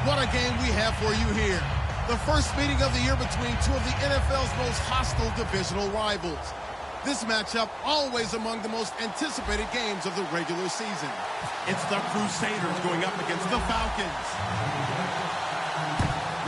What a game we have for you here. The first meeting of the year between two of the NFL's most hostile divisional rivals. This matchup always among the most anticipated games of the regular season. It's the Crusaders going up against the Falcons.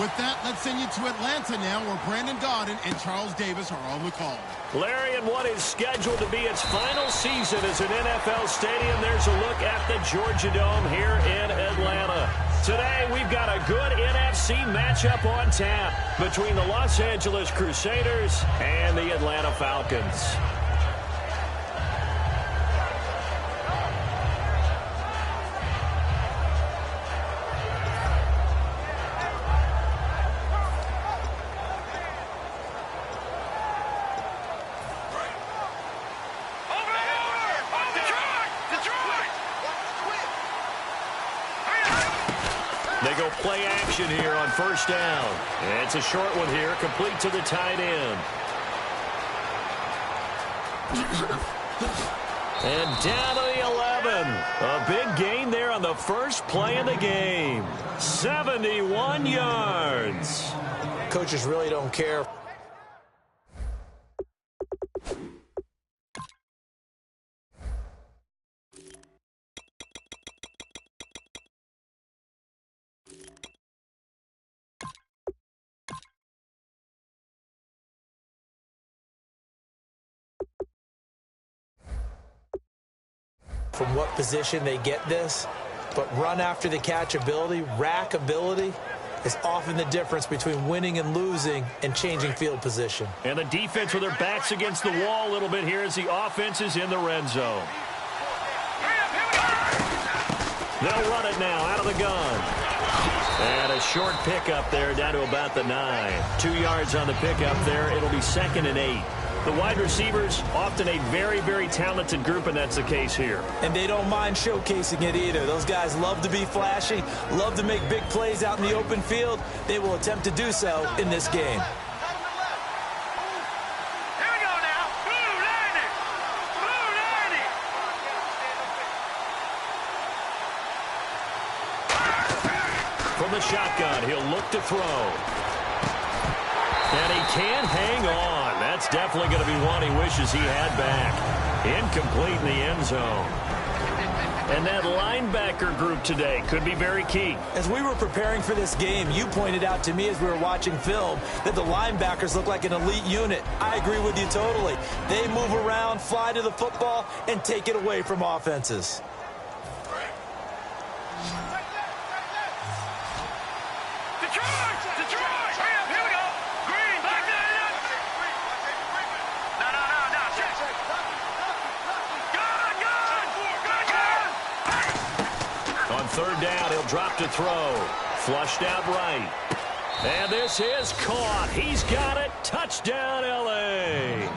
With that, let's send you to Atlanta now, where Brandon Gaudin and Charles Davis are on the call. Larry, in what is scheduled to be its final season as an NFL stadium, there's a look at the Georgia Dome here in Atlanta. Today, we've got a good NFC matchup on tap between the Los Angeles Crusaders and the Atlanta Falcons. They go play action here on first down. It's a short one here, complete to the tight end. And down to the 11. A big gain there on the first play of the game. 71 yards. Coaches really don't care. From what position they get this, but run after the catch ability, rack ability, is often the difference between winning and losing and changing field position. And the defense with their backs against the wall a little bit here as the offense is in the red zone. They'll run it now out of the gun. And a short pickup there down to about the 9. 2 yards on the pickup there. It'll be 2nd and 8. The wide receivers, often a very, very talented group, and that's the case here. And they don't mind showcasing it either. Those guys love to be flashy, love to make big plays out in the open field. They will attempt to do so in this game. From the shotgun, he'll look to throw. And he can't hang on. That's definitely going to be one he wishes he had back. Incomplete in the end zone. And that linebacker group today could be very key. As we were preparing for this game, you pointed out to me as we were watching film that the linebackers look like an elite unit. I agree with you totally. They move around, fly to the football, and take it away from offenses. Third down, he'll drop to throw. Flushed out right. And this is caught. He's got it. Touchdown, L.A.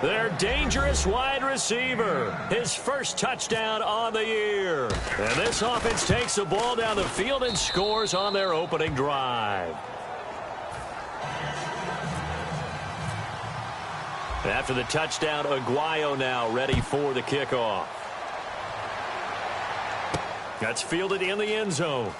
Their dangerous wide receiver. His first touchdown on the year. And this offense takes the ball down the field and scores on their opening drive. After the touchdown, Aguayo now ready for the kickoff. That's fielded in the end zone.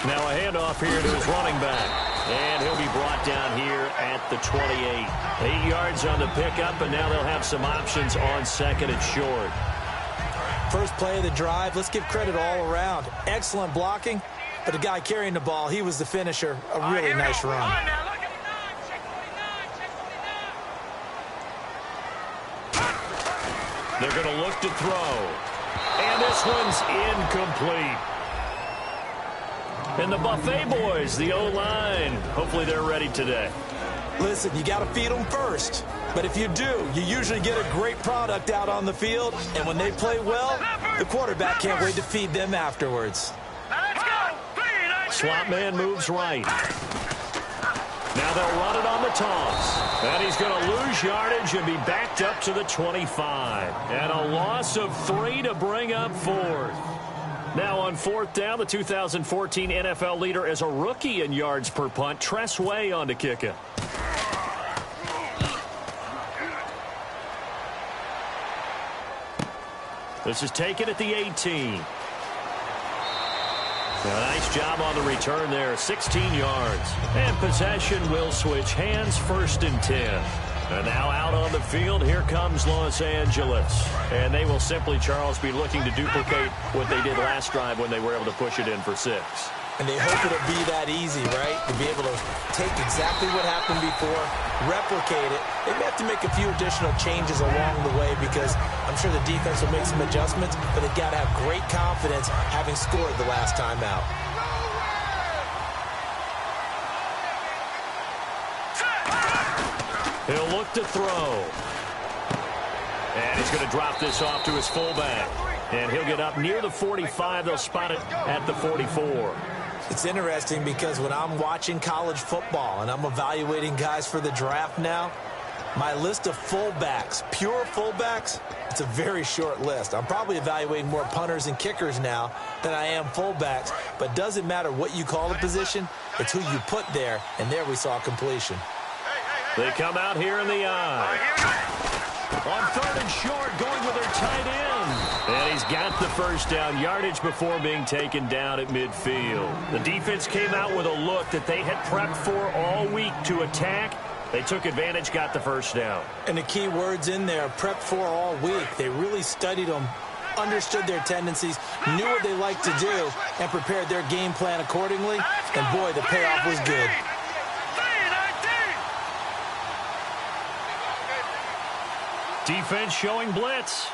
Now a handoff here to his running back. And he'll be brought down here at the 28. 8 yards on the pickup, and now they'll have some options on second and short. First play of the drive, let's give credit all around. Excellent blocking, but the guy carrying the ball, he was the finisher. A really nice run. They're going to look to throw. And this one's incomplete. And the Buffet boys, the O-line, hopefully they're ready today. Listen, you got to feed them first. But if you do, you usually get a great product out on the field. And when they play well, the quarterback can't wait to feed them afterwards. Slot man moves right. Now they'll run it on the toss. And he's going to lose yardage and be backed up to the 25. And a loss of 3 to bring up 4th. Now on 4th down, the 2014 NFL leader as a rookie in yards per punt, Tress Way on to kick it. This is taken at the 18. A nice job on the return there, 16 yards. And possession will switch hands, 1st and 10. And now out on the field, here comes Los Angeles. And they will simply, Charles, be looking to duplicate what they did last drive when they were able to push it in for 6. And they hope it'll be that easy, right? To be able to take exactly what happened before, replicate it. They may have to make a few additional changes along the way because I'm sure the defense will make some adjustments, but they've got to have great confidence having scored the last time out. He'll look to throw. And he's going to drop this off to his fullback. And he'll get up near the 45. They'll spot it at the 44. It's interesting because when I'm watching college football and I'm evaluating guys for the draft now, my list of fullbacks, pure fullbacks, it's a very short list. I'm probably evaluating more punters and kickers now than I am fullbacks, but doesn't matter what you call the position, it's who you put there, and there we saw completion. They come out here in the eye. On 3rd and short, going with their tight end. And he's got the first down yardage before being taken down at midfield. The defense came out with a look that they had prepped for all week to attack. They took advantage, got the first down. And the key words in there, prepped for all week. They really studied them, understood their tendencies, knew what they liked to do, and prepared their game plan accordingly. And boy, the payoff was good. Defense showing blitz.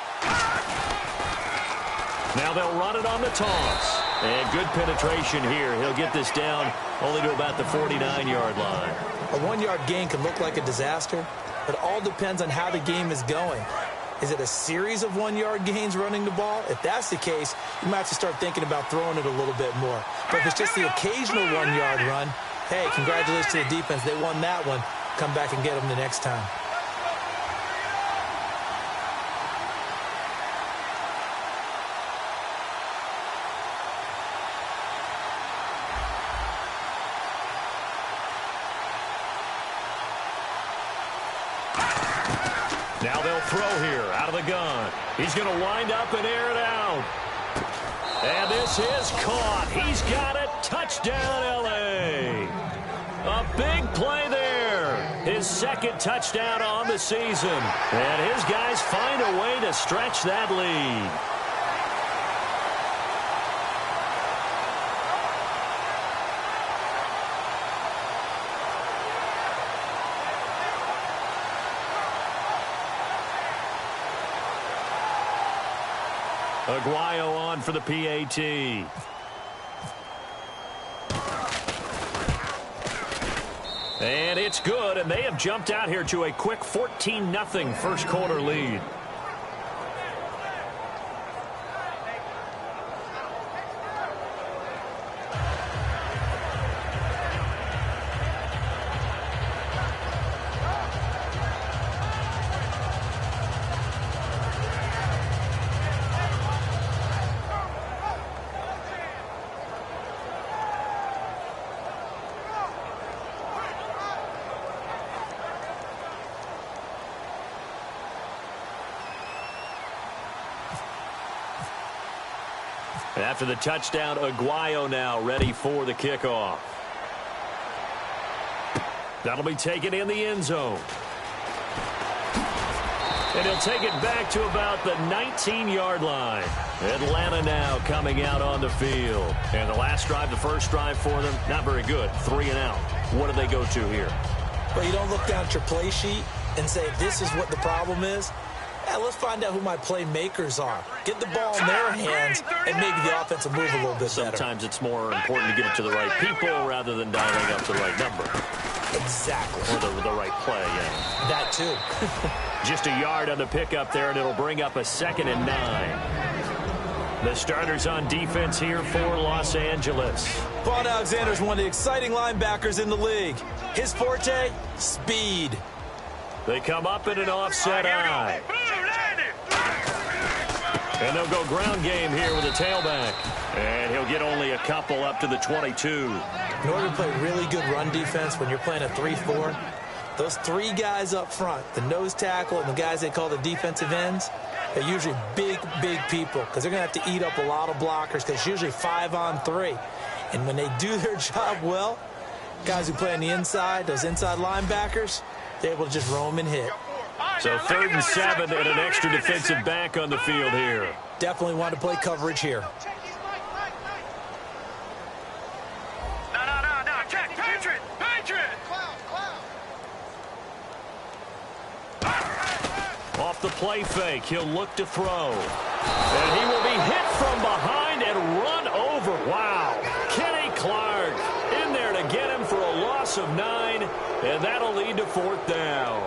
Now they'll run it on the toss. And good penetration here. He'll get this down only to about the 49-yard line. A 1-yard gain can look like a disaster, but it all depends on how the game is going. Is it a series of 1-yard gains running the ball? If that's the case, you might have to start thinking about throwing it a little bit more. But if it's just the occasional 1-yard run, hey, congratulations to the defense. They won that one. Come back and get them the next time. Now they'll throw here out of the gun. He's going to wind up and air it out. And this is caught. He's got it. Touchdown, L.A. A big play there. His 2nd touchdown on the season. And his guys find a way to stretch that lead. Aguayo on for the PAT. And it's good, and they have jumped out here to a quick 14-0 first quarter lead. After the touchdown, Aguayo now ready for the kickoff. That'll be taken in the end zone. And he'll take it back to about the 19-yard line. Atlanta now coming out on the field. And the last drive, the first drive for them, not very good. 3 and out. What do they go to here? Well, you don't look down at your play sheet and say, this is what the problem is. Yeah, let's find out who my playmakers are. Get the ball in their hands, and maybe the offense will move a little bit better. Sometimes it's more important to get it to the right people rather than dialing up the right number. Exactly. Or the right play, yeah. That too. Just a yard on the pickup there, and it'll bring up a 2nd and 9. The starters on defense here for Los Angeles. Vaughn Alexander is one of the exciting linebackers in the league. His forte, speed. They come up in an offset eye. And they'll go ground game here with a tailback. And he'll get only a couple up to the 22. In order to play really good run defense when you're playing a 3-4, those three guys up front, the nose tackle and the guys they call the defensive ends, they're usually big people because they're going to have to eat up a lot of blockers because it's usually 5-on-3. And when they do their job well, guys who play on the inside, those inside linebackers, they're able to just roam and hit. So 3rd and 7 and an extra defensive back on the field here. Definitely want to play coverage here. No. Check. Patriot. Off the play fake, he'll look to throw. And he will be hit from behind and run over. Wow. Kenny Clark in there to get him for a loss of 9, and that'll lead to 4th down.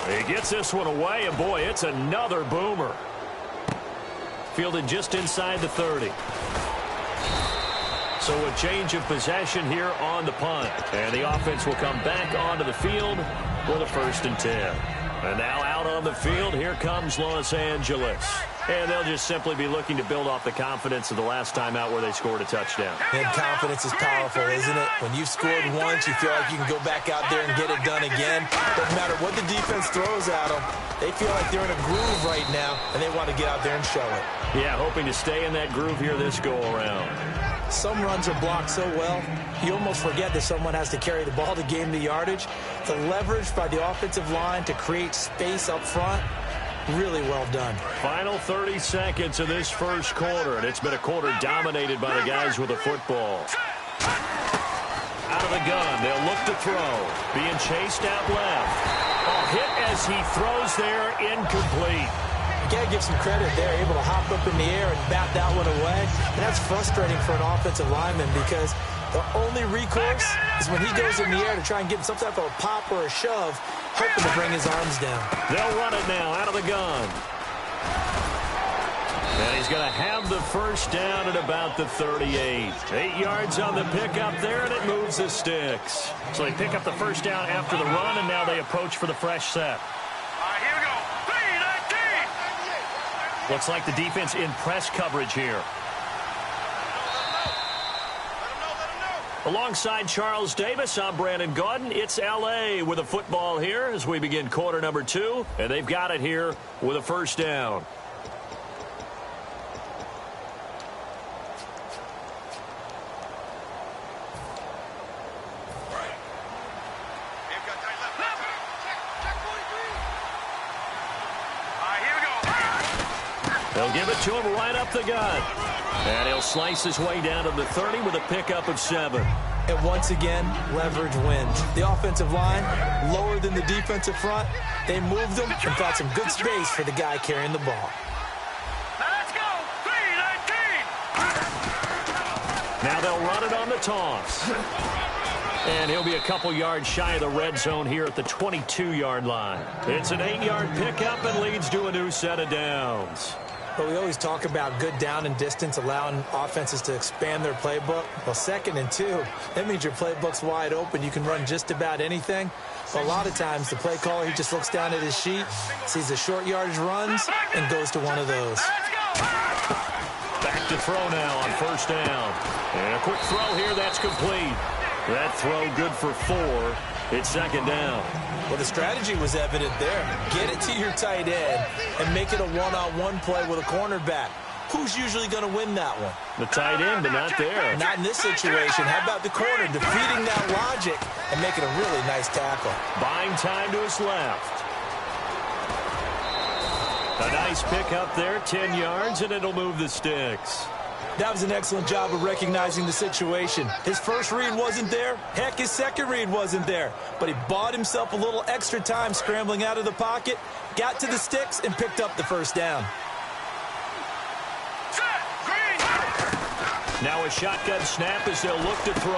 He gets this one away, and boy, it's another boomer. Fielded just inside the 30. So a change of possession here on the punt. And the offense will come back onto the field with a 1st and 10. And now out on the field, here comes Los Angeles. And they'll just simply be looking to build off the confidence of the last time out where they scored a touchdown. And confidence is powerful, isn't it? When you've scored once, you feel like you can go back out there and get it done again. Doesn't matter what the defense throws at them. They feel like they're in a groove right now, and they want to get out there and show it. Yeah, hoping to stay in that groove here this go-around. Some runs are blocked so well, you almost forget that someone has to carry the ball to gain the yardage. The leverage by the offensive line to create space up front, really well done. Final 30 seconds of this first quarter, and it's been a quarter dominated by the guys with the football. Out of the gun, they'll look to throw. Being chased out left. A hit as he throws there, incomplete. You got to give some credit there, able to hop up in the air and bat that one away. And that's frustrating for an offensive lineman because the only recourse is when he goes in the air to try and get some type of a pop or a shove, hoping to bring his arms down. They'll run it now out of the gun. And he's going to have the 1st down at about the 38. 8 yards on the pickup there, and it moves the sticks. So they pick up the 1st down after the run, and now they approach for the fresh set. Here we go. 3-19. Looks like the defense in press coverage here. Alongside Charles Davis, I'm Brandon Gaudin. It's L.A. with a football here as we begin quarter number 2, and they've got it here with a 1st down. They'll give it to him right up the gut. And he'll slice his way down to the 30 with a pickup of 7. And once again, leverage wins. The offensive line, lower than the defensive front. They moved them and got some good space for the guy carrying the ball. Now let's go. 3-19. Now they'll run it on the toss. And he'll be a couple yards shy of the red zone here at the 22-yard line. It's an 8-yard pickup and leads to a new set of downs. But we always talk about good down and distance, allowing offenses to expand their playbook. Well, 2nd and 2, that means your playbook's wide open. You can run just about anything. But a lot of times, the play caller, he just looks down at his sheet, sees the short yardage runs, and goes to one of those. Back to throw now on 1st down. And a quick throw here, that's complete. That throw good for 4. It's 2nd down. Well, the strategy was evident there. Get it to your tight end and make it a one-on-one play with a cornerback. Who's usually going to win that one? The tight end, but not there. Not in this situation. How about the corner defeating that logic and making a really nice tackle? Buying time to his left. A nice pick up there, 10 yards, and it'll move the sticks. That was an excellent job of recognizing the situation. His first read wasn't there. Heck, his second read wasn't there. But he bought himself a little extra time scrambling out of the pocket, got to the sticks, and picked up the 1st down. Now a shotgun snap as they'll look to throw.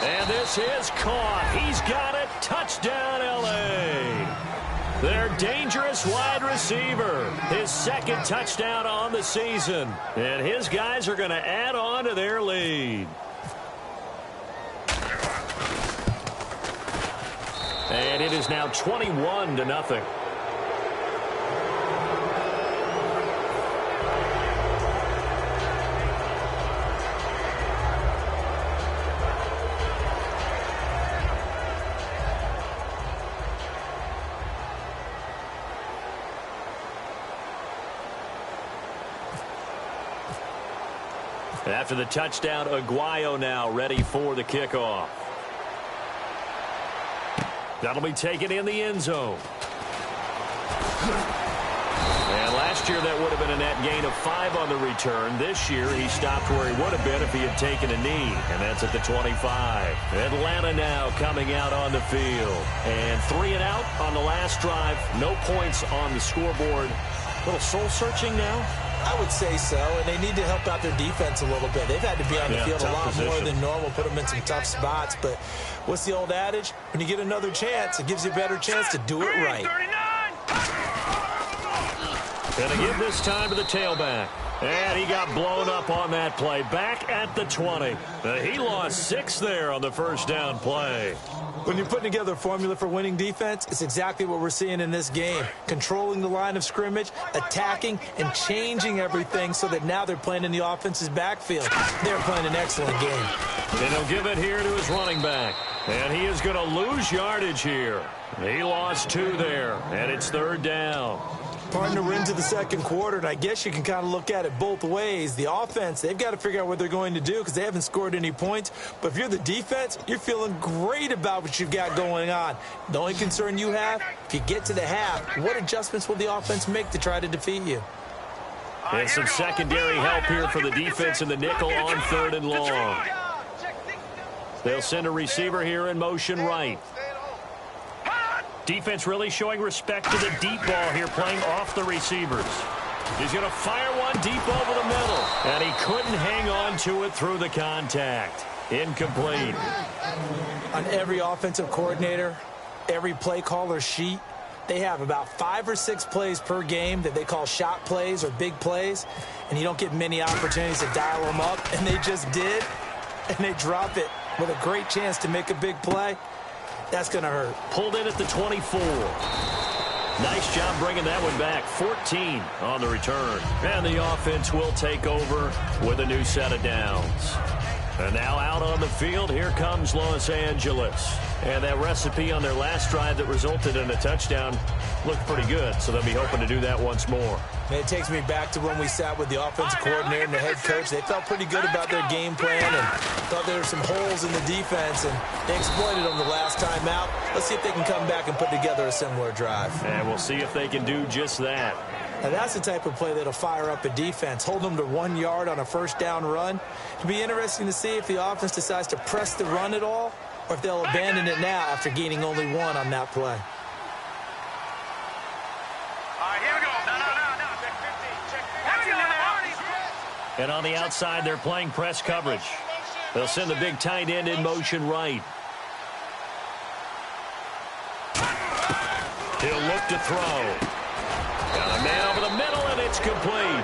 And this is caught. He's got it. Touchdown, L.A. Their dangerous wide receiver. His second touchdown on the season. And his guys are going to add on to their lead. And it is now 21-0. After the touchdown, Aguayo now ready for the kickoff. That'll be taken in the end zone. And last year that would have been a net gain of 5 on the return. This year he stopped where he would have been if he had taken a knee, and that's at the 25. Atlanta now coming out on the field. And 3 and out on the last drive. No points on the scoreboard. A little soul-searching now? I would say so, and they need to help out their defense a little bit. They've had to be on the field a lot more than normal, put them in some tough spots. But what's the old adage? When you get another chance, it gives you a better chance to do it right. Going to give this time to the tailback. And he got blown up on that play. Back at the 20. He lost 6 there on the first down play. When you're putting together a formula for winning defense, it's exactly what we're seeing in this game. Controlling the line of scrimmage, attacking, and changing everything so that now they're playing in the offense's backfield. They're playing an excellent game. And he'll give it here to his running back. And he is going to lose yardage here. He lost 2 there, and it's 3rd down. Partner, we're into the second quarter, and I guess you can kind of look at it both ways. The offense, they've got to figure out what they're going to do because they haven't scored any points. But if you're the defense, you're feeling great about what you've got going on. The only concern you have, if you get to the half, what adjustments will the offense make to try to defeat you? And some secondary help here for the defense in the nickel on 3rd and long. They'll send a receiver here in motion right. Defense really showing respect to the deep ball here, playing off the receivers. He's going to fire one deep over the middle. And he couldn't hang on to it through the contact. Incomplete. On every offensive coordinator, every play caller sheet, they have about 5 or 6 plays per game that they call shot plays or big plays. And you don't get many opportunities to dial them up. And they just did. And they drop it with a great chance to make a big play. That's going to hurt. Pulled in at the 24. Nice job bringing that one back. 14 on the return. And the offense will take over with a new set of downs. And now out on the field, here comes Los Angeles. And that recipe on their last drive that resulted in a touchdown looked pretty good, so they'll be hoping to do that once more. And it takes me back to when we sat with the offensive coordinator and the head coach. They felt pretty good about their game plan and thought there were some holes in the defense, and they exploited them the last time out. Let's see if they can come back and put together a similar drive. And we'll see if they can do just that. Now, that's the type of play that'll fire up a defense, hold them to 1 yard on a first down run. It'll be interesting to see if the offense decides to press the run at all or if they'll abandon it now after gaining only 1 on that play. All right, here we go. No. And on the outside, they're playing press coverage. They'll send the big tight end in motion right. He'll look to throw. Got a man over the middle, and it's complete.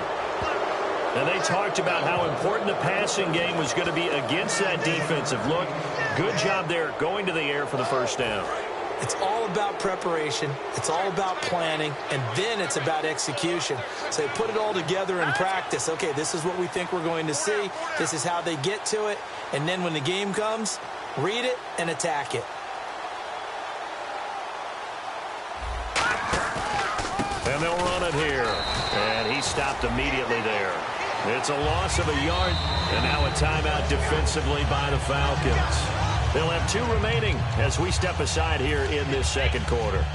And they talked about how important the passing game was going to be against that defensive look. Good job there going to the air for the first down. It's all about preparation. It's all about planning. And then it's about execution. So they put it all together in practice. Okay, this is what we think we're going to see. This is how they get to it. And then when the game comes, read it and attack it. And they'll run it here. And he stopped immediately there. It's a loss of a yard. And now a timeout defensively by the Falcons. They'll have 2 remaining as we step aside here in this second quarter.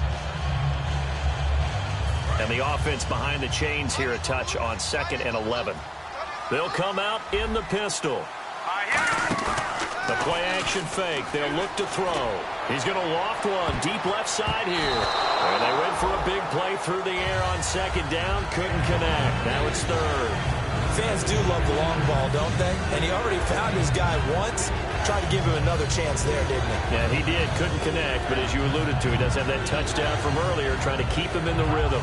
And the offense behind the chains here a touch on 2nd and 11. They'll come out in the pistol. The play action fake. They'll look to throw. He's going to loft one deep left side here. And they went for a big play through the air on second down. Couldn't connect. Now it's third. Fans do love the long ball, don't they? And he already found his guy once. Tried to give him another chance there, didn't he? Yeah, he did. Couldn't connect. But as you alluded to, he does have that touchdown from earlier, trying to keep him in the rhythm.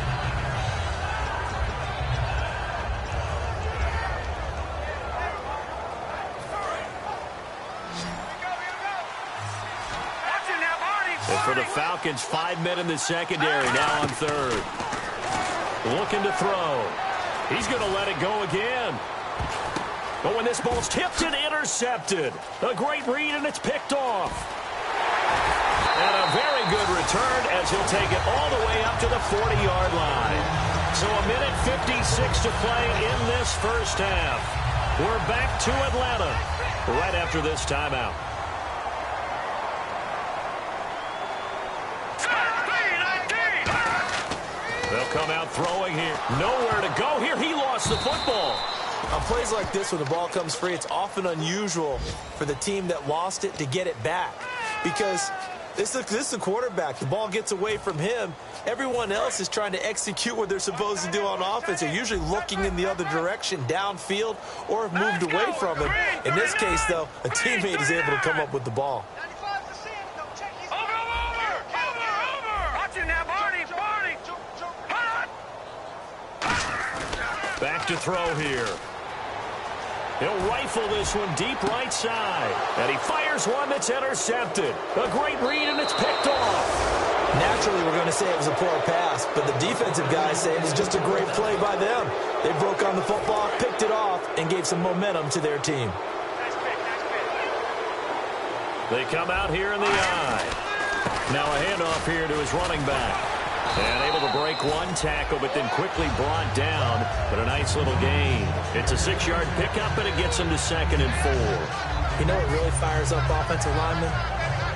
And for the Falcons, 5 men in the secondary, now on third. Looking to throw. He's going to let it go again. But when this ball's tipped and intercepted, a great read, and it's picked off. And a very good return as he'll take it all the way up to the 40-yard line. So a minute 56 to play in this first half. We're back to Atlanta right after this timeout. They'll come out throwing here. Nowhere to go here. He lost the football. On plays like this, when the ball comes free, it's often unusual for the team that lost it to get it back. Because this is the quarterback. The ball gets away from him. Everyone else is trying to execute what they're supposed to do on offense. They're usually looking in the other direction, downfield, or have moved away from him. In this case, though, a teammate is able to come up with the ball. Back to throw here. He'll rifle this one deep right side. And he fires one that's intercepted. A great read, and it's picked off. Naturally, we're going to say it was a poor pass, but the defensive guys say it was just a great play by them. They broke on the football, picked it off, and gave some momentum to their team. They come out here in the eye. Now a handoff here to his running back. And able to break one tackle, but then quickly brought down. But a nice little gain. It's a 6-yard pickup, and it gets him to 2nd and 4. You know what really fires up offensive linemen?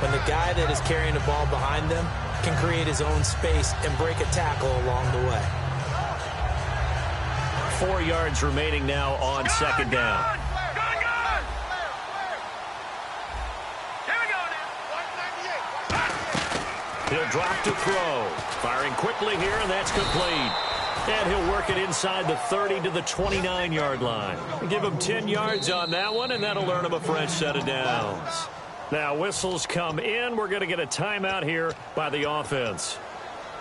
When the guy that is carrying the ball behind them can create his own space and break a tackle along the way. 4 yards remaining now on 2nd down. He'll drop to throw. Firing quickly here, and that's complete. And he'll work it inside the 30 to the 29-yard line. Give him 10 yards on that one, and that'll earn him a fresh set of downs. Now whistles come in. We're going to get a timeout here by the offense.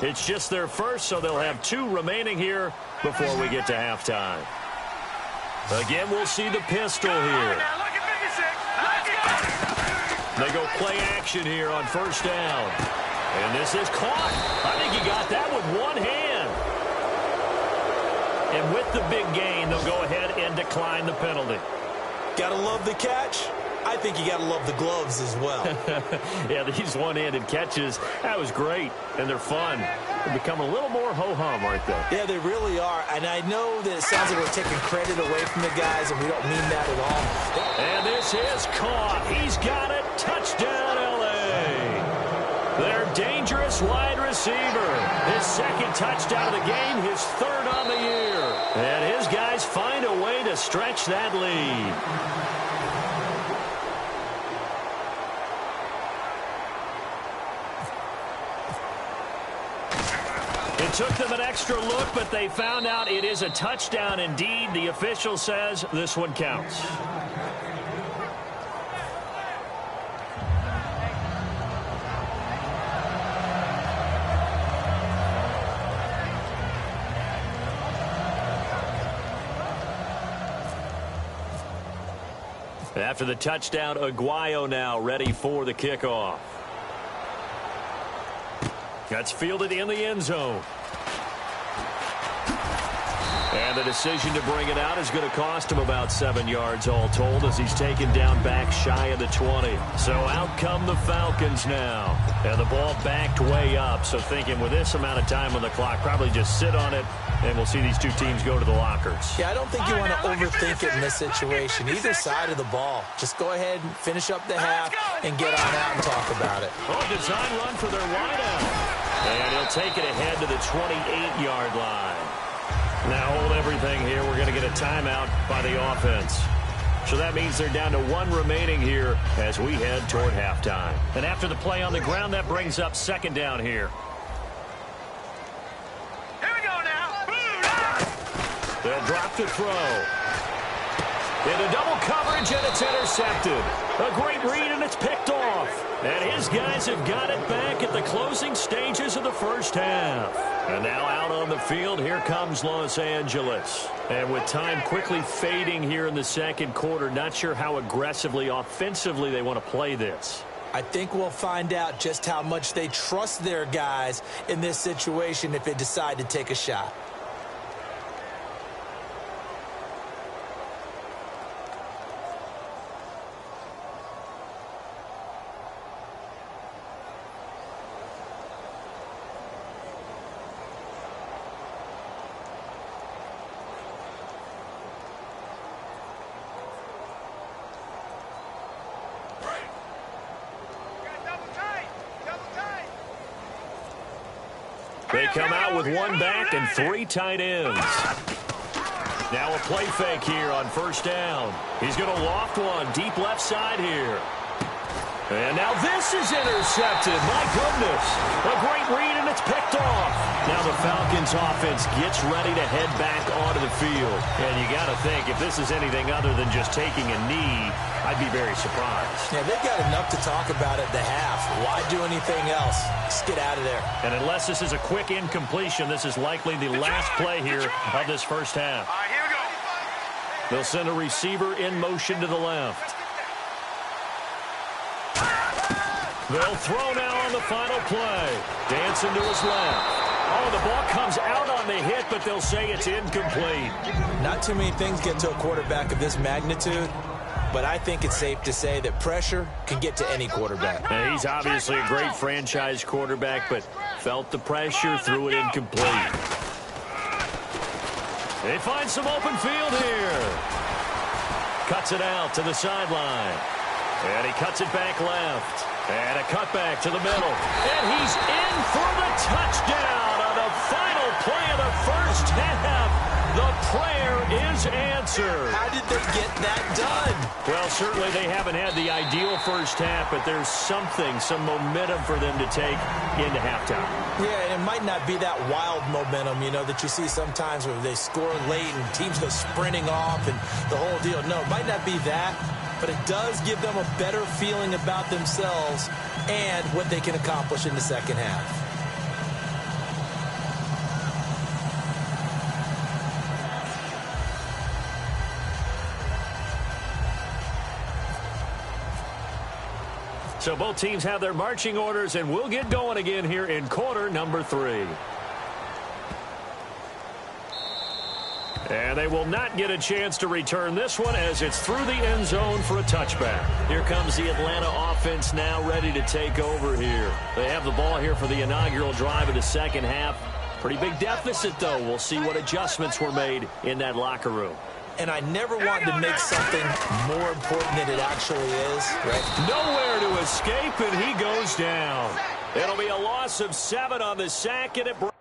It's just their first, so they'll have 2 remaining here before we get to halftime. Again, we'll see the pistol here. They go play action here on first down. And this is caught. I think he got that with one hand. And with the big gain, they'll go ahead and decline the penalty. Gotta love the catch. I think you gotta love the gloves as well. Yeah, these one-handed catches, that was great. And they're fun. They become a little more ho-hum, aren't they? Yeah, they really are. And I know that it sounds like we're taking credit away from the guys, and we don't mean that at all. And this is caught. He's got it. Touchdown, L.A. Their dangerous wide receiver. His 2nd touchdown of the game, his 3rd on the year. And his guys find a way to stretch that lead. It took them an extra look, but they found out it is a touchdown indeed. The official says this one counts. After the touchdown, Aguayo now ready for the kickoff. That's fielded in the end zone. And the decision to bring it out is going to cost him about 7 yards all told as he's taken down back shy of the 20. So out come the Falcons now. And the ball backed way up. So thinking with this amount of time on the clock, probably just sit on it, and we'll see these 2 teams go to the lockers. Yeah, I don't think you want to overthink it in this situation. Either side of the ball. Just go ahead and finish up the half and get on out and talk about it. Oh, design run for their wideout. And he'll take it ahead to the 28-yard line. Now hold everything here. We're going to get a timeout by the offense. So that means they're down to 1 remaining here as we head toward halftime. And after the play on the ground, that brings up 2nd down here. Here we go now. They'll drop to throw. Into double coverage, and it's intercepted. A great read, and it's picked off. And his guys have got it back at the closing stages of the first half. And now out on the field, here comes Los Angeles. And with time quickly fading here in the second quarter, not sure how aggressively, offensively they want to play this. I think we'll find out just how much they trust their guys in this situation if they decide to take a shot. They come out with 1 back and 3 tight ends. Now a play fake here on 1st down. He's going to loft one deep left side here. And now this is intercepted. My goodness. A great read, and it's picked off. Now the Falcons offense gets ready to head back onto the field. And you got to think, if this is anything other than just taking a knee, I'd be very surprised. Yeah, they've got enough to talk about at the half. Why do anything else? Just get out of there. And unless this is a quick incompletion, this is likely the last play here of this first half. All right, here we go. They'll send a receiver in motion to the left. They'll throw now on the final play. Dancing to his left. Oh, the ball comes out on the hit, but they'll say it's incomplete. Not too many things get to a quarterback of this magnitude, but I think it's safe to say that pressure can get to any quarterback. Now, he's obviously a great franchise quarterback, but felt the pressure, threw it incomplete. They find some open field here. Cuts it out to the sideline. And he cuts it back left. And a cutback to the middle. And he's in for the touchdown on the final play of the first half. The prayer is answered. How did they get that done? Well, certainly they haven't had the ideal first half, but there's something, some momentum for them to take into halftime. Yeah, and it might not be that wild momentum, you know, that you see sometimes where they score late and teams go sprinting off and the whole deal. No, it might not be that. But it does give them a better feeling about themselves and what they can accomplish in the second half. So both teams have their marching orders, and we'll get going again here in quarter number 3. And they will not get a chance to return this one as it's through the end zone for a touchback. Here comes the Atlanta offense now ready to take over here. They have the ball here for the inaugural drive of the second half. Pretty big deficit, though. We'll see what adjustments were made in that locker room. And I never want to make something more important than it actually is, right? Nowhere to escape, and he goes down. It'll be a loss of 7 on the sack, and it brings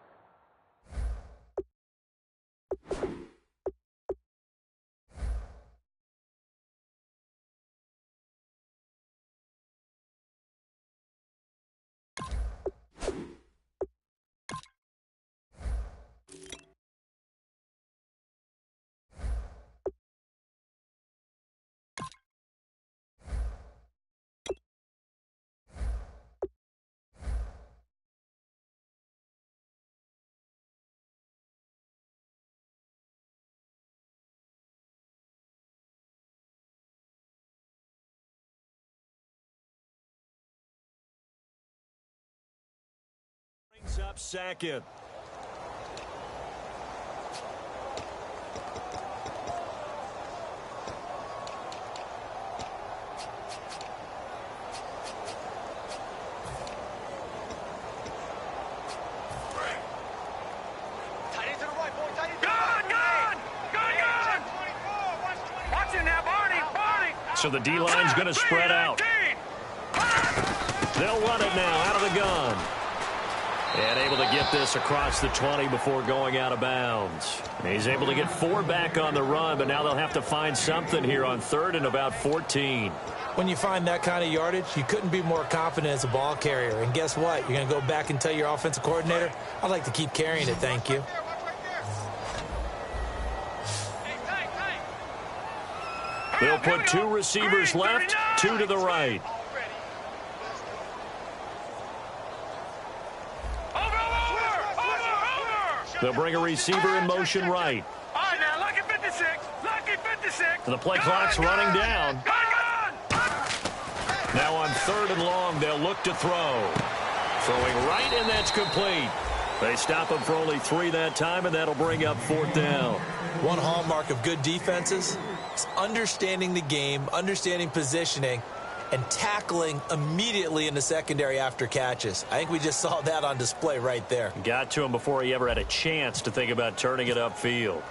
up second. So the D-line's going to spread out. They'll run it now out of the gun. And able to get this across the 20 before going out of bounds. He's able to get 4 back on the run, but now they'll have to find something here on 3rd and about 14. When you find that kind of yardage, you couldn't be more confident as a ball carrier. And guess what? You're going to go back and tell your offensive coordinator, I'd like to keep carrying it, thank you. They'll put 2 receivers left, 2 to the right. They'll bring a receiver in motion right. All right, now, lucky 56. Lucky 56. And the play clock's running down. Now on 3rd and long, they'll look to throw. Throwing right, and that's complete. They stop him for only 3 that time, and that'll bring up 4th down. One hallmark of good defenses is understanding the game, understanding positioning, and tackling immediately in the secondary after catches. I think we just saw that on display right there. Got to him before he ever had a chance to think about turning it upfield.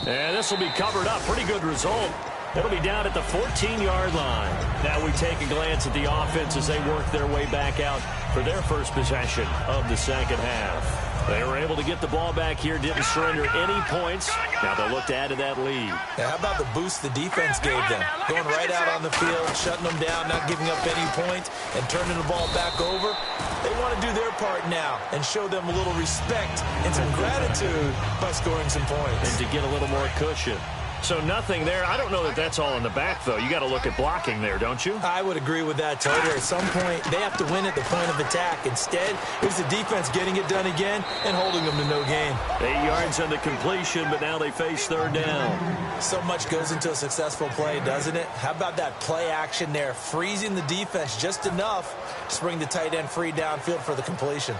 And this will be covered up. Pretty good result. It'll be down at the 14-yard line. Now we take a glance at the offense as they work their way back out for their first possession of the second half. They were able to get the ball back here, didn't surrender any points. Now they'll look to add to that lead. Now, how about the boost the defense gave them? Going right out on the field, shutting them down, not giving up any points, and turning the ball back over. They want to do their part now and show them a little respect and some gratitude by scoring some points. And to get a little more cushion. So nothing there. I don't know that that's all in the back, though. You got to look at blocking there, don't you? I would agree with that totally. At some point, they have to win at the point of attack. Instead, it was the defense getting it done again and holding them to no gain. 8 yards on the completion, but now they face 3rd down. So much goes into a successful play, doesn't it? How about that play action there, freezing the defense just enough to bring the tight end free downfield for the completion.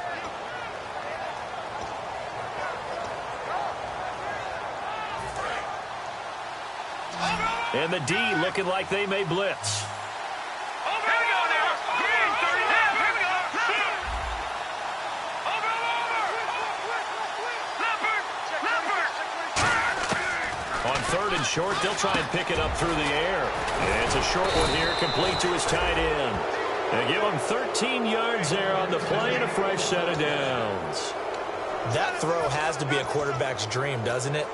And the D looking like they may blitz. On 3rd and short, they'll try and pick it up through the air. And it's a short one here, complete to his tight end. They give him 13 yards there on the play and a fresh set of downs. That throw has to be a quarterback's dream, doesn't it?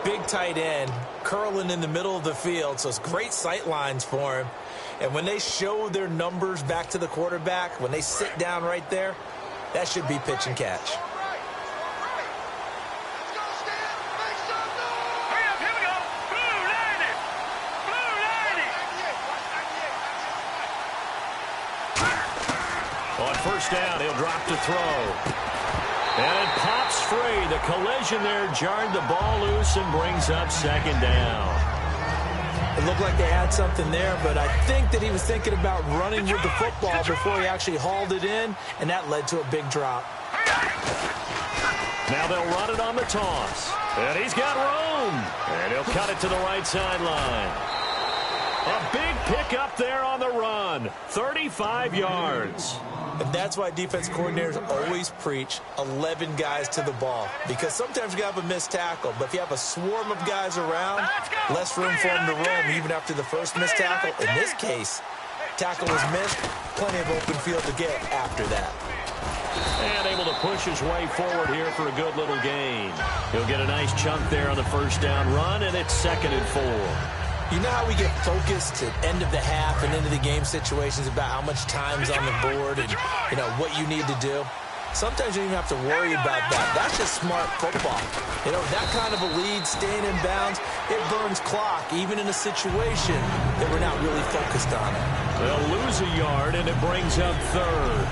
Big tight end, curling in the middle of the field, so it's great sight lines for him. And when they show their numbers back to the quarterback, when they sit down right there, that should be pitch and catch. On 1st down, he'll drop to throw. And it pops free. The collision there jarred the ball loose and brings up 2nd down. It looked like they had something there, but I think that he was thinking about running with the football before he actually hauled it in, and that led to a big drop. Now they'll run it on the toss. And he's got room. And he'll cut it to the right sideline. A big pickup there on the run. 35 yards. And that's why defense coordinators always preach 11 guys to the ball. Because sometimes you have a missed tackle, but if you have a swarm of guys around, less room for them to roam even after the first missed tackle. In this case, tackle was missed, plenty of open field to get after that. And able to push his way forward here for a good little gain. He'll get a nice chunk there on the 1st down run, and it's 2nd and 4. You know how we get focused at end of the half and into the game situations about how much time's on the board and, you know, what you need to do? Sometimes you don't even have to worry about that. That's just smart football. You know, that kind of a lead, staying in bounds, it burns clock, even in a situation that we're not really focused on it. They'll lose a yard, and it brings up 3rd.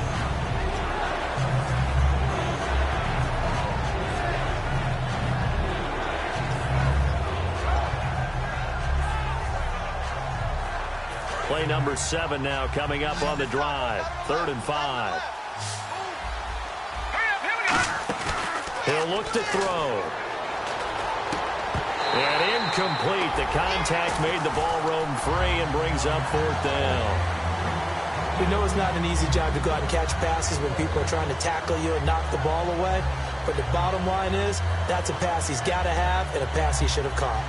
Play number 7 now coming up on the drive. 3rd and 5. He'll look to throw. And incomplete. The contact made the ball roam free and brings up 4th down. We know it's not an easy job to go out and catch passes when people are trying to tackle you and knock the ball away. But the bottom line is, that's a pass he's got to have and a pass he should have caught.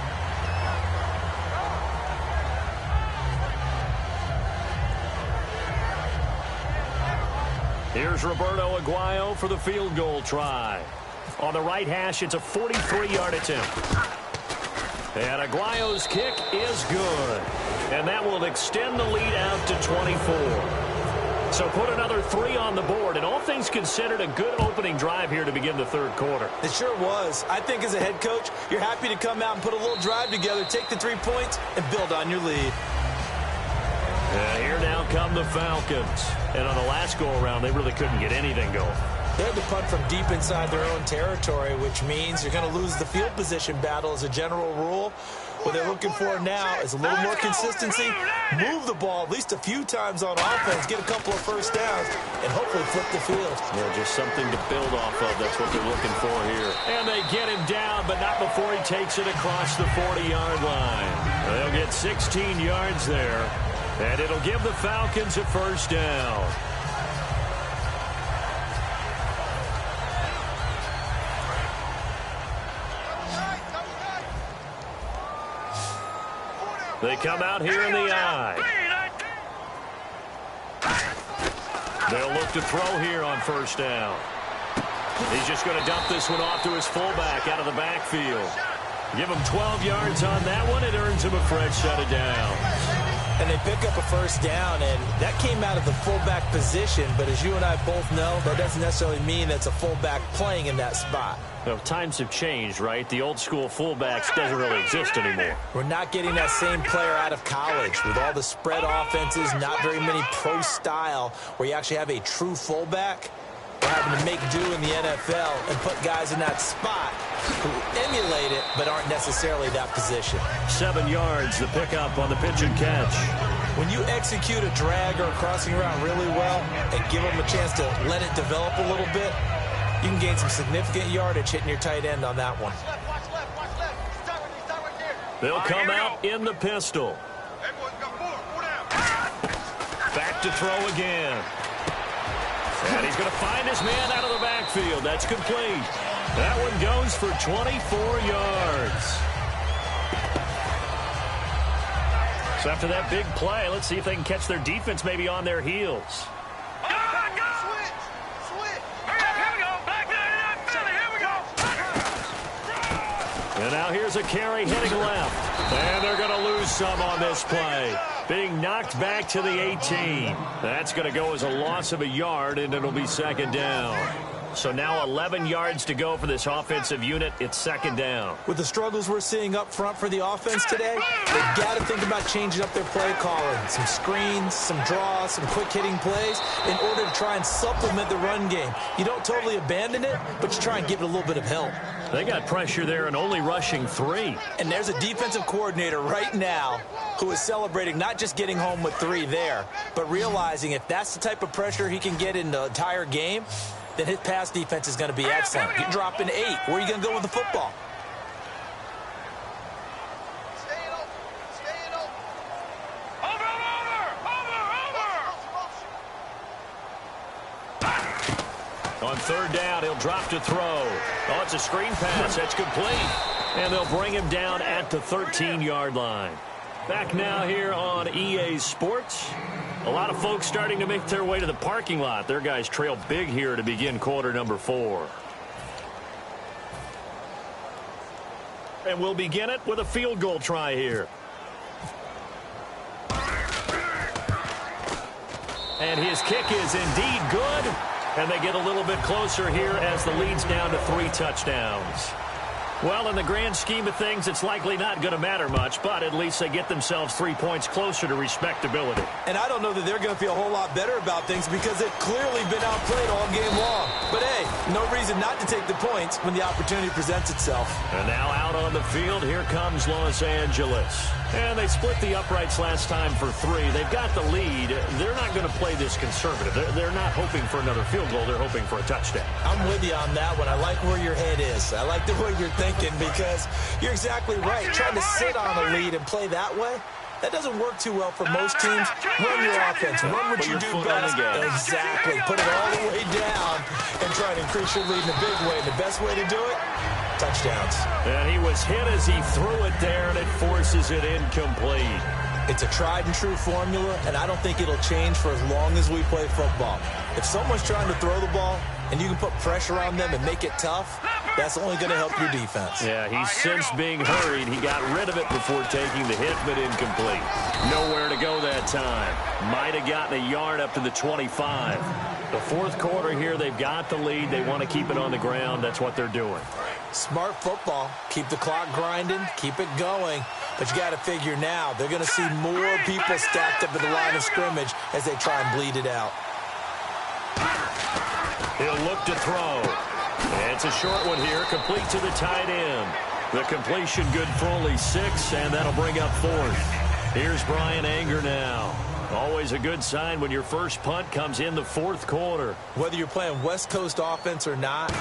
Here's Roberto Aguayo for the field goal try. On the right hash, it's a 43-yard attempt. And Aguayo's kick is good. And that will extend the lead out to 24. So put another 3 on the board, and all things considered, a good opening drive here to begin the third quarter. It sure was. I think as a head coach, you're happy to come out and put a little drive together, take the 3 points, and build on your lead. And here now come the Falcons. And on the last go-around, they really couldn't get anything going. They had to punt from deep inside their own territory, which means you're going to lose the field position battle as a general rule. What they're looking for now is a little more consistency, move the ball at least a few times on offense, get a couple of first downs, and hopefully flip the field. Yeah, just something to build off of. That's what they're looking for here. And they get him down, but not before he takes it across the 40-yard line. They'll get 16 yards there, and it'll give the Falcons a first down. They come out here in the I. They'll look to throw here on first down. He's just going to dump this one off to his fullback out of the backfield. Give him 12 yards on that one. It earns him a fresh set of downs. And they pick up a first down, and that came out of the fullback position. But as you and I both know, that doesn't necessarily mean that's a fullback playing in that spot. Well, times have changed, right? The old school fullbacks doesn't really exist anymore. We're not getting that same player out of college with all the spread offenses, not very many pro style where you actually have a true fullback. We're having to make do in the NFL and put guys in that spot who emulate it but aren't necessarily that position. 7 yards, the pickup on the pitch and catch. When you execute a drag or a crossing route really well and give them a chance to let it develop a little bit, you can gain some significant yardage hitting your tight end on that one. They'll come out in the pistol. Back to throw again. And he's going to find his man out of the backfield. That's complete. That one goes for 24 yards. So after that big play, let's see if they can catch their defense maybe on their heels. And now here's a carry heading left. And they're going to lose some on this play. Being knocked back to the 18. That's going to go as a loss of a yard, and it'll be second down. So now 11 yards to go for this offensive unit. It's second down. With the struggles we're seeing up front for the offense today, they've got to think about changing up their play calling. Some screens, some draws, some quick-hitting plays in order to try and supplement the run game. You don't totally abandon it, but you try and give it a little bit of help. They got pressure there and only rushing 3. And there's a defensive coordinator right now who is celebrating not just getting home with 3 there, but realizing if that's the type of pressure he can get in the entire game, then his pass defense is going to be excellent. You're dropping 8. Where are you going to go with the football? On third down, he'll drop to throw. Oh, it's a screen pass. That's complete. And they'll bring him down at the 13-yard line. Back now here on EA Sports. A lot of folks starting to make their way to the parking lot. Their guys trail big here to begin quarter number 4. And we'll begin it with a field goal try here. And his kick is indeed good. And they get a little bit closer here as the lead's down to 3 touchdowns. Well, in the grand scheme of things, it's likely not going to matter much, but at least they get themselves 3 points closer to respectability. And I don't know that they're going to feel a whole lot better about things because they've clearly been outplayed all game long. But, hey, no reason not to take the points when the opportunity presents itself. And now out on the field, here comes Los Angeles. And they split the uprights last time for 3. They've got the lead. They're not going to play this conservative. They're not hoping for another field goal. They're hoping for a touchdown. I'm with you on that one. I like where your head is. I like the way you're thinking because you're exactly right. Trying to sit on a lead and play that way, that doesn't work too well for most teams. Run your offense. Run what you do best. Exactly. Put it all the way down and try to increase your lead in a big way. And the best way to do it, touchdowns. And he was hit as he threw it there, and it forces it incomplete. It's a tried-and-true formula, and I don't think it'll change for as long as we play football. If someone's trying to throw the ball and you can put pressure on them and make it tough, that's only going to help your defense. Yeah, he's since being hurried. He got rid of it before taking the hit, but incomplete. Nowhere to go that time. Might have gotten a yard up to the 25. The fourth quarter here, they've got the lead. They want to keep it on the ground. That's what they're doing. Smart football. Keep the clock grinding. Keep it going. But you got to figure now, they're going to see more people stacked up at the line of scrimmage as they try and bleed it out. He'll look to throw. It's a short one here, complete to the tight end. The completion good for only 6, and that'll bring up 4th. Here's Brian Anger now. Always a good sign when your first punt comes in the fourth quarter. Whether you're playing West Coast offense or not,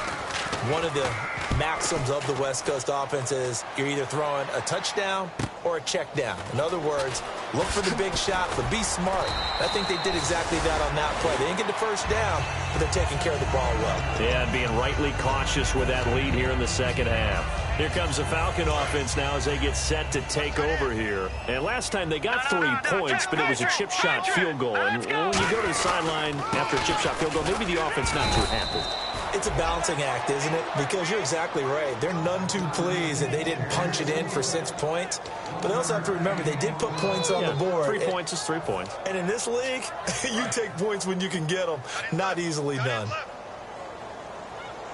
one of the maxims of the West Coast offense is you're either throwing a touchdown or a check down. In other words, look for the big shot, but be smart. I think they did exactly that on that play. They didn't get the first down, but they're taking care of the ball well. Yeah, and being rightly cautious with that lead here in the second half. Here comes the Falcon offense now as they get set to take over here. And last time they got 3 points, but it was a chip shot field goal. And when you go to the sideline after a chip shot field goal, maybe the offense not too happy. It's a balancing act, isn't it? Because you're exactly right. They're none too pleased that they didn't punch it in for 6 points. But they also have to remember they did put points on the board. 3 points is 3 points. And in this league, you take points when you can get them. Not easily done.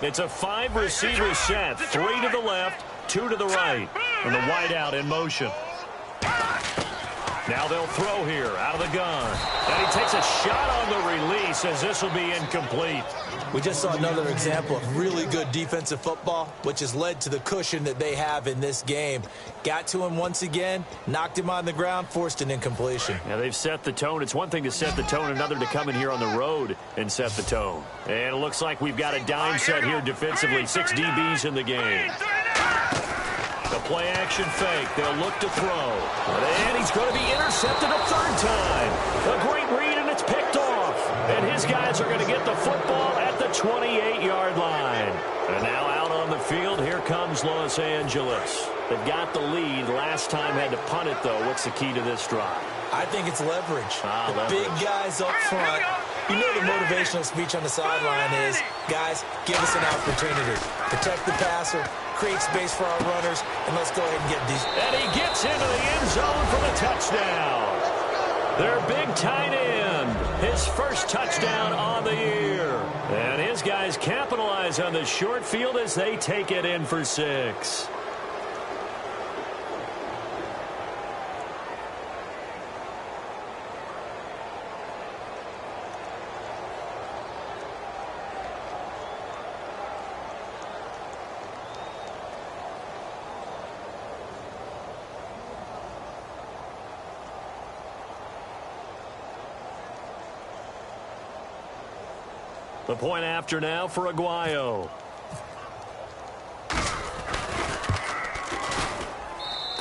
It's a 5-receiver set. 3 to the left, 2 to the right. And the wideout in motion. Now they'll throw here out of the gun. And he takes a shot on the release as this will be incomplete. We just saw another example of really good defensive football, which has led to the cushion that they have in this game. Got to him once again, knocked him on the ground, forced an incompletion. Now they've set the tone. It's one thing to set the tone, another to come in here on the road and set the tone. And it looks like we've got a dime set here defensively. 6 DBs in the game. The play action fake. They'll look to throw. And he's going to be intercepted a 3rd time. A great read, and it's picked off. And his guys are going to get the football at the 28-yard line. And now out on the field, here comes Los Angeles. They've got the lead. Last time had to punt it, though. What's the key to this drive? I think it's leverage. Leverage. Big guys up front. You know the motivational speech on the sideline is, guys, give us an opportunity. Protect the passer, create space for our runners, and let's go ahead and get these. And he gets into the end zone for the touchdown. Their big tight end, his first touchdown on the year. And his guys capitalize on the short field as they take it in for 6. The point after now for Aguayo.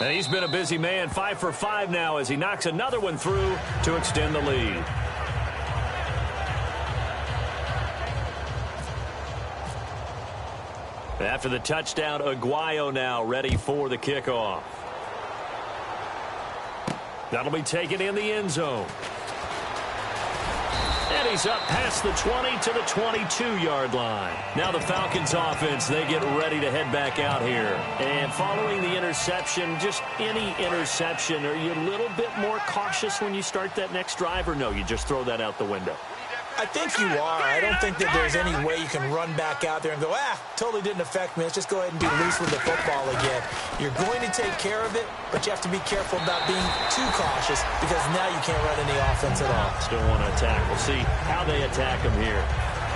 And he's been a busy man, 5 for 5 now as he knocks another one through to extend the lead. After the touchdown, Aguayo now ready for the kickoff. That'll be taken in the end zone. And he's up past the 20 to the 22-yard line. Now the Falcons offense, they get ready to head back out here. And following the interception, just any interception, are you a little bit more cautious when you start that next drive, or no, you just throw that out the window? I think you are. I don't think that there's any way you can run back out there and go, totally didn't affect me. Let's just go ahead and be loose with the football again. You're going to take care of it, but you have to be careful about being too cautious because now you can't run any offense at all. Still want to attack. We'll see how they attack him here.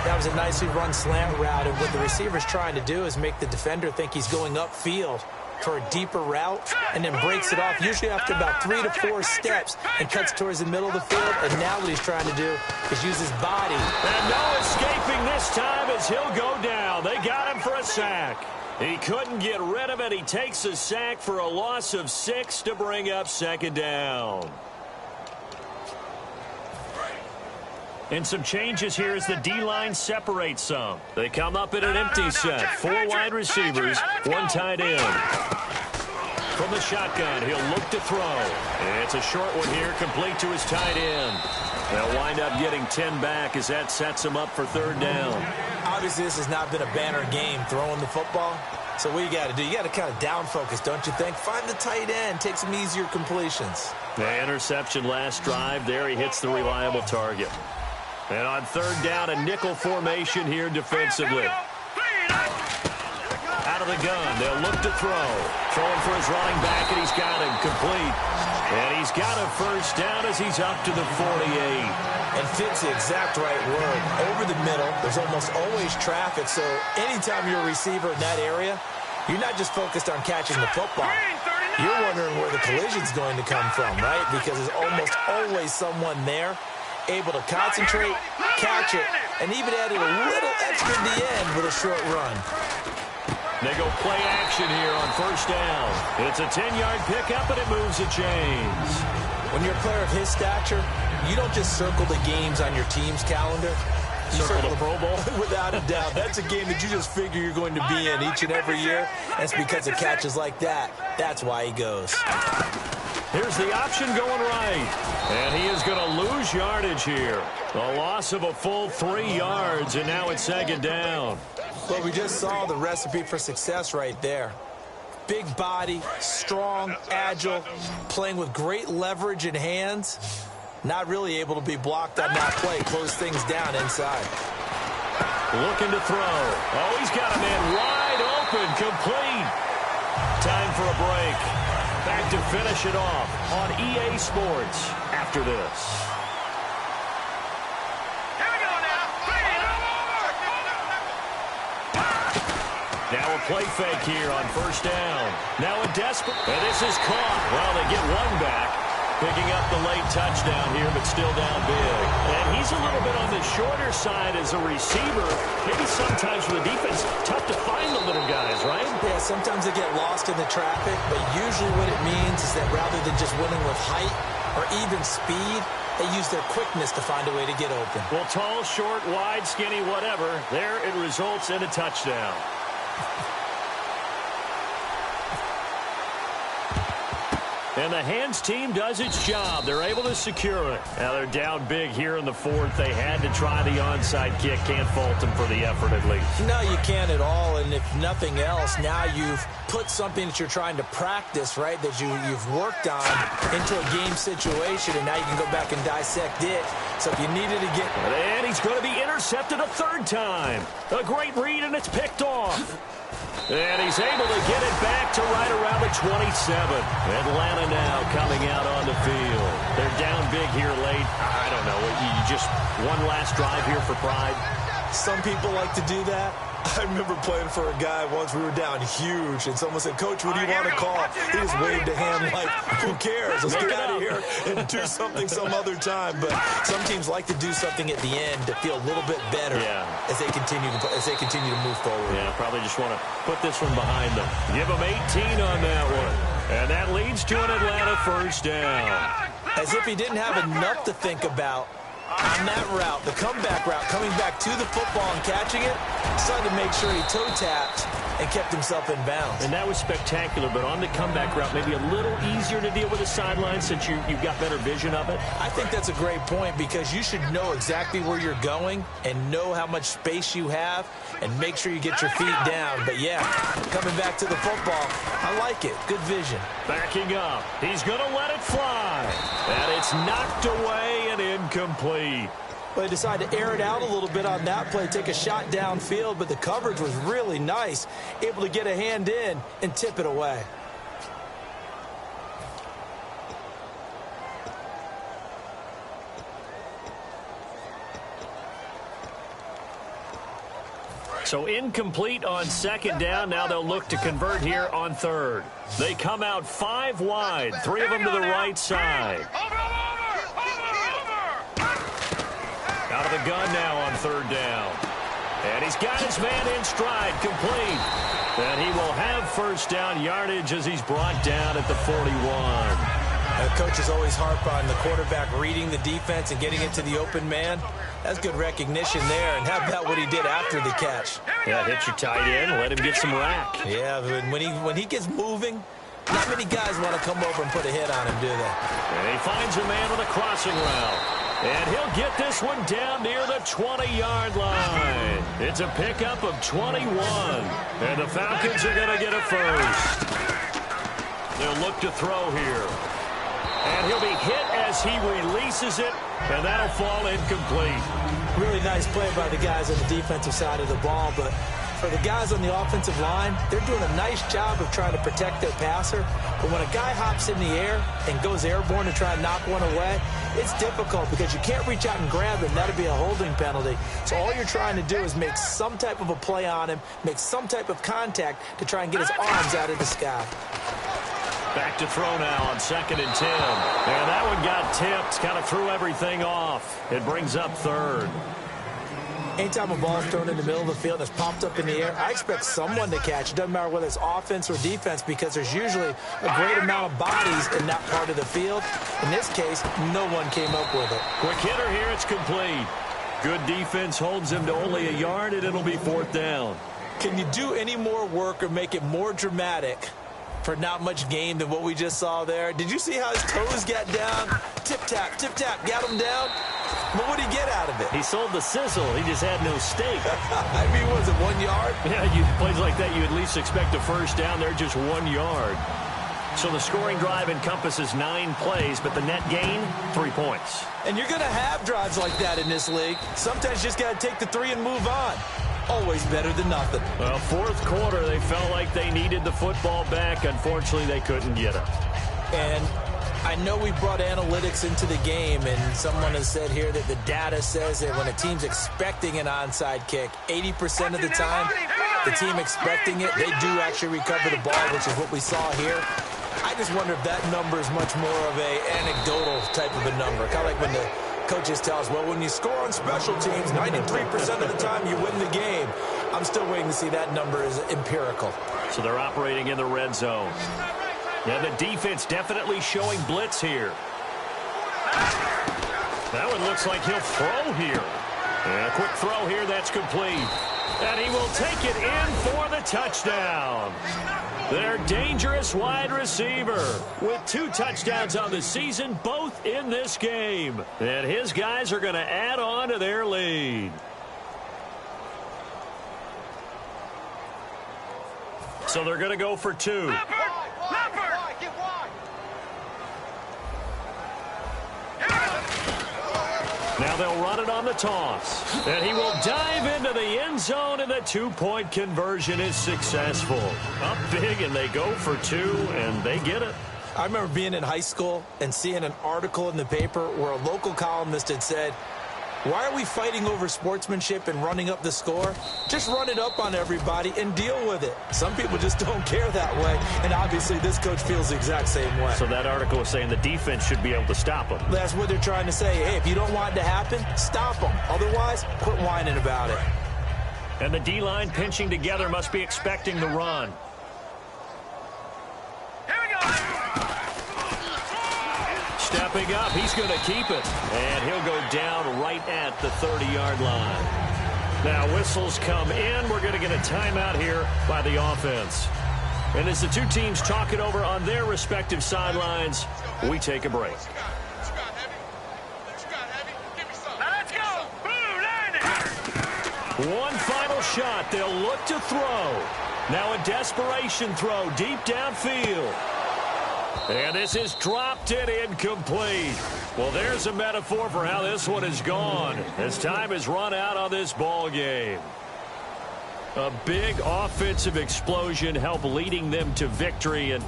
That was a nicely run slant route, and what the receiver's trying to do is make the defender think he's going upfield for a deeper route and then breaks it off, usually after about 3 to 4 steps, and cuts towards the middle of the field. And now what he's trying to do is use his body. And no escaping this time as he'll go down. They got him for a sack. He couldn't get rid of it. He takes a sack for a loss of 6 to bring up 2nd down. And some changes here as the D-line separates some. They come up in an empty set. 4 wide receivers, 1 tight end. From the shotgun, he'll look to throw. It's a short one here, complete to his tight end. They'll wind up getting 10 back as that sets him up for third down. Obviously, this has not been a banner game throwing the football. So what you got to do, you got to kind of down focus, don't you think? Find the tight end, take some easier completions. The interception last drive. There he hits the reliable target. And on third down, a nickel formation here defensively. Out of the gun, they'll look to throw. Throwing for his running back, and he's got him complete. And he's got a first down as he's up to the 48. And fits the exact right word. Over the middle, there's almost always traffic, so anytime you're a receiver in that area, you're not just focused on catching the football. You're wondering where the collision's going to come from, right? Because there's almost always someone there able to concentrate, catch it, and even added a little extra at the end with a short run. They go play action here on first down. It's a 10-yard pickup, and it moves the chains. When you're a player of his stature, you don't just circle the games on your team's calendar. You Circle the Pro Bowl? Without a doubt. That's a game that you just figure you're going to be in each and every year. And it's because of catches like that. That's why he goes. Here's the option going right. And he is going to lose yardage here. A loss of a full 3 yards, and now it's second down. Well, we just saw the recipe for success right there. Big body, strong, agile, playing with great leverage in hands. Not really able to be blocked on that play. Close things down inside. Looking to throw. Oh, he's got a man wide open, complete. Time for a break. Back to finish it off on EA Sports after this. Now a play fake here on first down. Now a desperate. And this is caught. Well, they get one back. Picking up the late touchdown here, but still down big. And he's a little bit on the shorter side as a receiver. Maybe sometimes for the defense, tough to find the little guys, right? Yeah, sometimes they get lost in the traffic, but usually what it means is that rather than just winning with height or even speed, they use their quickness to find a way to get open. Well, tall, short, wide, skinny, whatever. There it results in a touchdown. And the hands team does its job. They're able to secure it. Now they're down big here in the fourth. They had to try the onside kick. Can't fault them for the effort at least. No, you can't at all. And if nothing else, now you've put something that you're trying to practice, right, that you've worked on into a game situation, and now you can go back and dissect it. So if you needed to get... And he's going to be intercepted a third time. A great read, and it's picked off. And he's able to get it back to right around the 27. Atlanta now coming out on the field. They're down big here late. I don't know. You just one last drive here for pride. Some people like to do that. I remember playing for a guy once. We were down huge, and someone said, "Coach, what do you want to call?" He just waved a hand like, who cares? Let's get out of here and do something some other time. But some teams like to do something at the end to feel a little bit better as they continue to move forward. Yeah, probably just want to put this one behind them. Give them 18 on that one. And that leads to an Atlanta first down. As if he didn't have enough to think about on that route, the comeback route, coming back to the football and catching it, decided to make sure he toe-tapped and kept himself in bounds. And that was spectacular, but on the comeback route, maybe a little easier to deal with the sideline since you've got better vision of it? I think that's a great point because you should know exactly where you're going and know how much space you have and make sure you get your feet down. But, yeah, coming back to the football, I like it. Good vision. Backing up. He's going to let it fly. And it's knocked away and incomplete. Well, they decided to air it out a little bit on that play, take a shot downfield, but the coverage was really nice, able to get a hand in and tip it away. So incomplete on second down. Now they'll look to convert here on third. They come out 5 wide, 3 of them to the right side. Out of the gun now on third down. And he's got his man in stride, complete. And he will have first down yardage as he's brought down at the 41. Coaches always harp on the quarterback reading the defense and getting it to the open man. That's good recognition there. And how about what he did after the catch? Yeah, hit your tight end, let him get some rack. Yeah, when he gets moving, Not many guys want to come over and put a hit on him, do they? And he finds a man on the crossing route. And he'll get this one down near the 20-yard line. It's a pickup of 21. And the Falcons are going to get a first. They'll look to throw here. And he'll be hit as he releases it. And that'll fall incomplete. Really nice play by the guys on the defensive side of the ball, but for the guys on the offensive line, they're doing a nice job of trying to protect their passer. But when a guy hops in the air and goes airborne to try and knock one away, it's difficult because you can't reach out and grab him. That'd be a holding penalty. So all you're trying to do is make some type of a play on him, make some type of contact to try and get his arms out of the sky. Back to throw now on 2nd and 10. And that one got tipped, kind of threw everything off. It brings up 3rd. Anytime a ball is thrown in the middle of the field and it's popped up in the air, I expect someone to catch. It doesn't matter whether it's offense or defense because there's usually a great amount of bodies in that part of the field. In this case, no one came up with it. Quick hitter here, it's complete. Good defense holds him to only a yard, and it'll be 4th down. Can you do any more work or make it more dramatic for not much gain than what we just saw there? Did you see how his toes got down? Tip-tap, got him down. But what did he get out of it? He sold the sizzle. He just had no steak. I mean, was it 1 yard? Yeah, plays like that, you at least expect a first down. They're just 1 yard. So the scoring drive encompasses 9 plays, but the net gain, 3 points. And you're going to have drives like that in this league. Sometimes you just got to take the 3 and move on. Always better than nothing. Well, 4th quarter, they felt like they needed the football back. Unfortunately, they couldn't get it. And I know we brought analytics into the game, and someone has said here that the data says that when a team's expecting an onside kick, 80% of the time, the team expecting it, they do actually recover the ball, which is what we saw here. I just wonder if that number is much more of a anecdotal type of a number. Kind of like when the coaches tell us, well, when you score on special teams, 93% of the time you win the game. I'm still waiting to see that number is empirical. So they're operating in the red zone. Now the defense definitely showing blitz here. That one looks like he'll throw here. And a quick throw here, that's complete. And he will take it in for the touchdown. Their dangerous wide receiver with 2 touchdowns on the season, both in this game. And his guys are going to add on to their lead. So they're going to go for 2. Now they'll run it on the toss. And he will dive into the end zone, and the 2-point conversion is successful. Up big, and they go for 2, and they get it. I remember being in high school and seeing an article in the paper where a local columnist had said, why are we fighting over sportsmanship and running up the score? Just run it up on everybody and deal with it. Some people just don't care that way, and obviously this coach feels the exact same way. So that article was saying the defense should be able to stop them. That's what they're trying to say. Hey, if you don't want it to happen, stop them. Otherwise, quit whining about it. And the D-line pinching together must be expecting the run. Stepping up, he's going to keep it. And he'll go down right at the 30-yard line. Now whistles come in. We're going to get a timeout here by the offense. And as the 2 teams talk it over on their respective sidelines, we take a break. One final shot. They'll look to throw. Now a desperation throw deep downfield. And this is dropped and incomplete. Well, there's a metaphor for how this one is gone as time has run out on this ball game. A big offensive explosion helped leading them to victory. And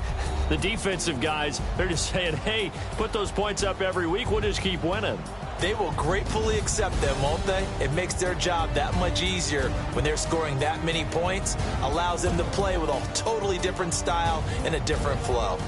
the defensive guys, they're just saying, hey, put those points up every week. We'll just keep winning. They will gratefully accept them, won't they? It makes their job that much easier when they're scoring that many points. Allows them to play with a totally different style and a different flow.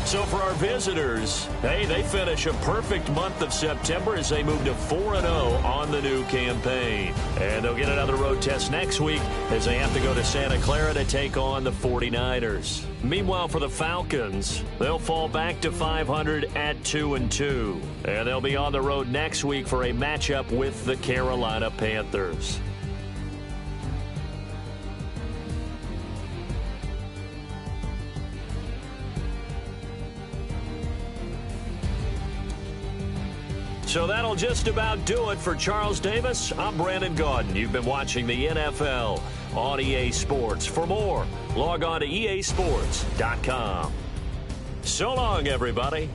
So for our visitors, hey, they finish a perfect month of September as they move to 4-0 on the new campaign. And they'll get another road test next week as they have to go to Santa Clara to take on the 49ers. Meanwhile, for the Falcons, they'll fall back to 500 at 2-2. And they'll be on the road next week for a matchup with the Carolina Panthers. So that'll just about do it for Charles Davis. I'm Brandon Gaudin. You've been watching the NFL on EA Sports. For more, log on to easports.com. So long, everybody.